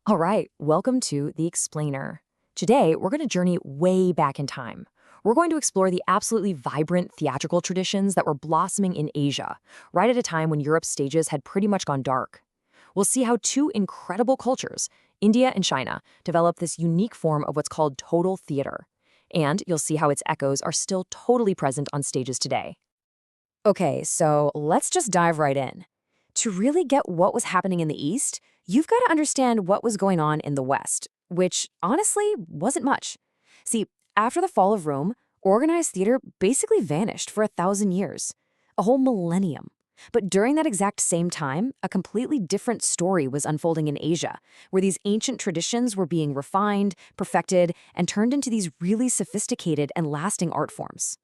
All right, welcome to The Explainer. Today, we're going to journey way back in time. We're going to explore the absolutely vibrant theatrical traditions that were blossoming in Asia, right at a time when Europe's stages had pretty much gone dark. We'll see how two incredible cultures, India and China, developed this unique form of what's called total theater. And you'll see how its echoes are still totally present on stages today. Okay, so let's just dive right in. To really get what was happening in the East, you've got to understand what was going on in the West, which honestly wasn't much. See, after the fall of Rome, organized theater basically vanished for 1,000 years, a whole millennium. But during that exact same time, a completely different story was unfolding in Asia, where these ancient traditions were being refined, perfected, and turned into these really sophisticated and lasting art forms.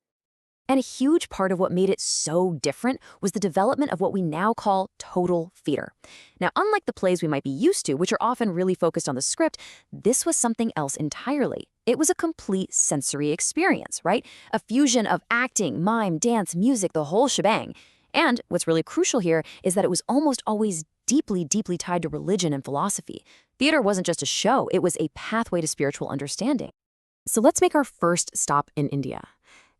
And a huge part of what made it so different was the development of what we now call total theater. Now, unlike the plays we might be used to, which are often really focused on the script, this was something else entirely. It was a complete sensory experience, right? A fusion of acting, mime, dance, music, the whole shebang. And what's really crucial here is that it was almost always deeply, deeply tied to religion and philosophy. Theater wasn't just a show, it was a pathway to spiritual understanding. So let's make our first stop in India.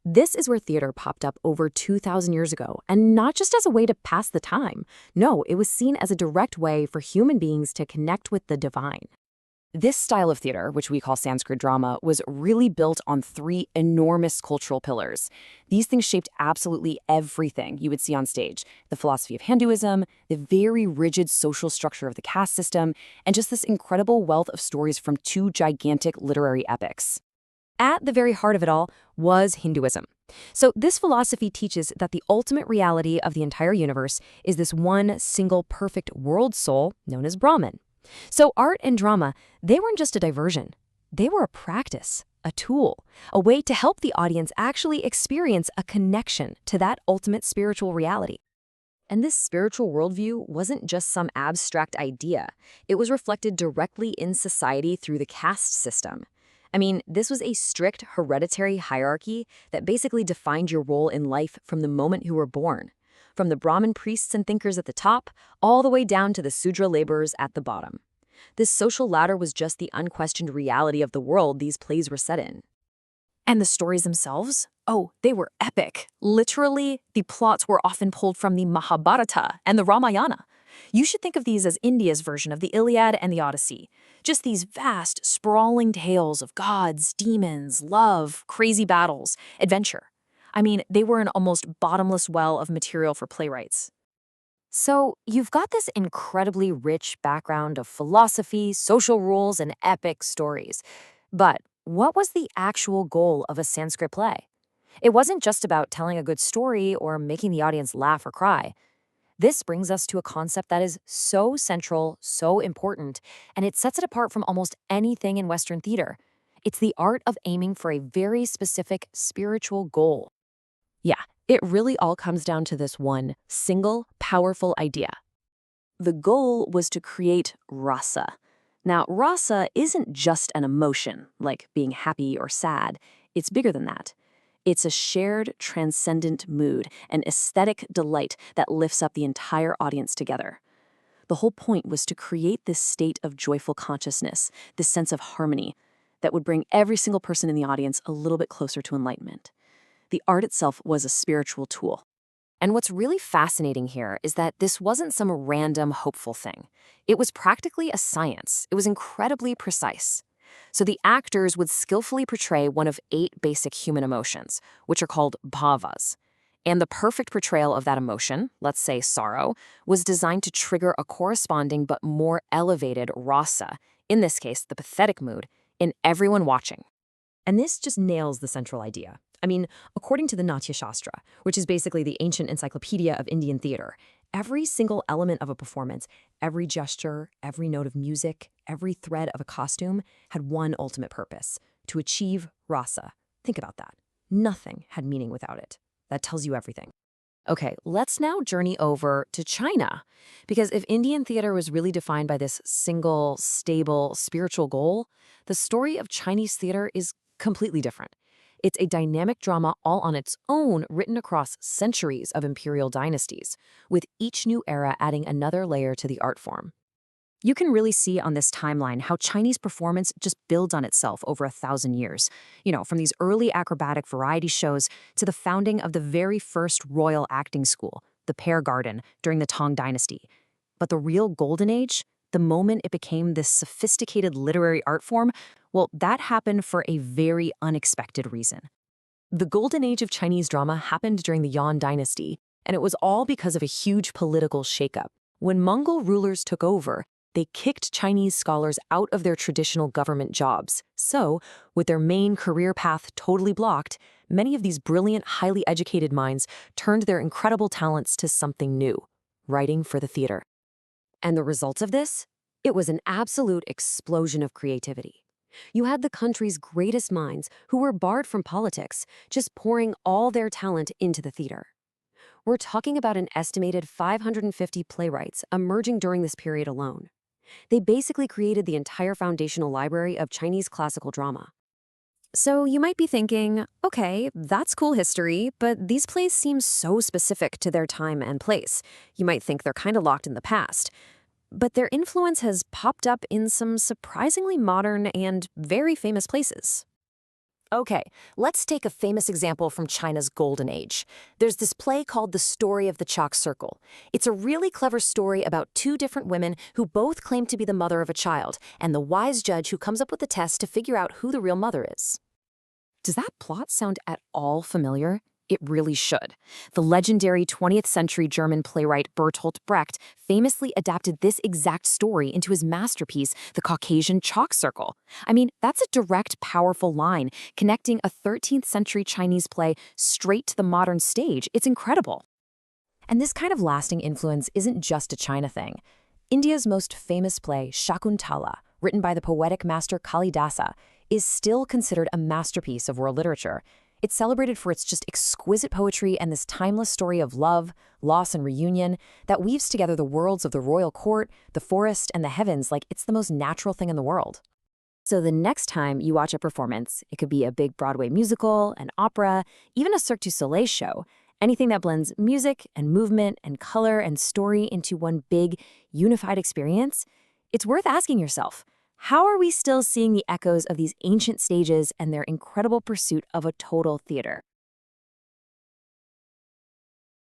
This is where theater popped up over 2,000 years ago, and not just as a way to pass the time. No, it was seen as a direct way for human beings to connect with the divine. This style of theater, which we call Sanskrit drama, was really built on three enormous cultural pillars. These things shaped absolutely everything you would see on stage: the philosophy of Hinduism, the very rigid social structure of the caste system, and just this incredible wealth of stories from two gigantic literary epics. At the very heart of it all was Hinduism. So this philosophy teaches that the ultimate reality of the entire universe is this one single perfect world soul known as Brahman. So art and drama, they weren't just a diversion. They were a practice, a tool, a way to help the audience actually experience a connection to that ultimate spiritual reality. And this spiritual worldview wasn't just some abstract idea. It was reflected directly in society through the caste system. I mean, this was a strict hereditary hierarchy that basically defined your role in life from the moment you were born, from the Brahmin priests and thinkers at the top, all the way down to the Sudra laborers at the bottom. This social ladder was just the unquestioned reality of the world these plays were set in. And the stories themselves? Oh, they were epic. Literally, the plots were often pulled from the Mahabharata and the Ramayana. You should think of these as India's version of the Iliad and the Odyssey. Just these vast, sprawling tales of gods, demons, love, crazy battles, adventure. I mean, they were an almost bottomless well of material for playwrights. So, you've got this incredibly rich background of philosophy, social rules, and epic stories. But what was the actual goal of a Sanskrit play? It wasn't just about telling a good story or making the audience laugh or cry. This brings us to a concept that is so central, so important, and it sets it apart from almost anything in Western theater. It's the art of aiming for a very specific spiritual goal. Yeah, it really all comes down to this one single, powerful idea. The goal was to create rasa. Now, rasa isn't just an emotion, like being happy or sad. It's bigger than that. It's a shared, transcendent mood, an aesthetic delight that lifts up the entire audience together. The whole point was to create this state of joyful consciousness, this sense of harmony, that would bring every single person in the audience a little bit closer to enlightenment. The art itself was a spiritual tool. And what's really fascinating here is that this wasn't some random hopeful thing. It was practically a science. It was incredibly precise. So the actors would skillfully portray one of 8 basic human emotions, which are called bhavas. And the perfect portrayal of that emotion, let's say sorrow, was designed to trigger a corresponding but more elevated rasa, in this case the pathetic mood, in everyone watching. And this just nails the central idea. I mean, according to the Natya Shastra, which is basically the ancient encyclopedia of Indian theater, every single element of a performance, every gesture, every note of music, every thread of a costume had one ultimate purpose: to achieve rasa. Think about that. Nothing had meaning without it. That tells you everything. Okay, let's now journey over to China. Because if Indian theater was really defined by this single, stable, spiritual goal, the story of Chinese theater is completely different. It's a dynamic drama all on its own, written across centuries of imperial dynasties, with each new era adding another layer to the art form. You can really see on this timeline how Chinese performance just builds on itself over 1,000 years. From these early acrobatic variety shows to the founding of the very first royal acting school, the Pear Garden, during the Tang Dynasty. But the real golden age, the moment it became this sophisticated literary art form, well, that happened for a very unexpected reason. The golden age of Chinese drama happened during the Yuan Dynasty, and it was all because of a huge political shakeup. When Mongol rulers took over, they kicked Chinese scholars out of their traditional government jobs. So, with their main career path totally blocked, many of these brilliant, highly educated minds turned their incredible talents to something new, writing for the theater. And the result of this? It was an absolute explosion of creativity. You had the country's greatest minds, who were barred from politics, just pouring all their talent into the theater. We're talking about an estimated 550 playwrights emerging during this period alone. They basically created the entire foundational library of Chinese classical drama. So you might be thinking, okay, that's cool history, but these plays seem so specific to their time and place. You might think they're kind of locked in the past. But their influence has popped up in some surprisingly modern and very famous places. Okay, let's take a famous example from China's Golden Age. There's this play called The Story of the Chalk Circle. It's a really clever story about two different women who both claim to be the mother of a child, and the wise judge who comes up with the test to figure out who the real mother is. Does that plot sound at all familiar? It really should. The legendary 20th century German playwright Bertolt Brecht famously adapted this exact story into his masterpiece, The Caucasian Chalk Circle. I mean, that's a direct, powerful line, connecting a 13th century Chinese play straight to the modern stage. It's incredible. And this kind of lasting influence isn't just a China thing. India's most famous play, Shakuntala, written by the poetic master Kalidasa, is still considered a masterpiece of world literature. It's celebrated for its just exquisite poetry and this timeless story of love, loss, and reunion that weaves together the worlds of the royal court, the forest, and the heavens like it's the most natural thing in the world. So the next time you watch a performance, it could be a big Broadway musical, an opera, even a Cirque du Soleil show, anything that blends music and movement and color and story into one big, unified experience, it's worth asking yourself, how are we still seeing the echoes of these ancient stages and their incredible pursuit of a total theater?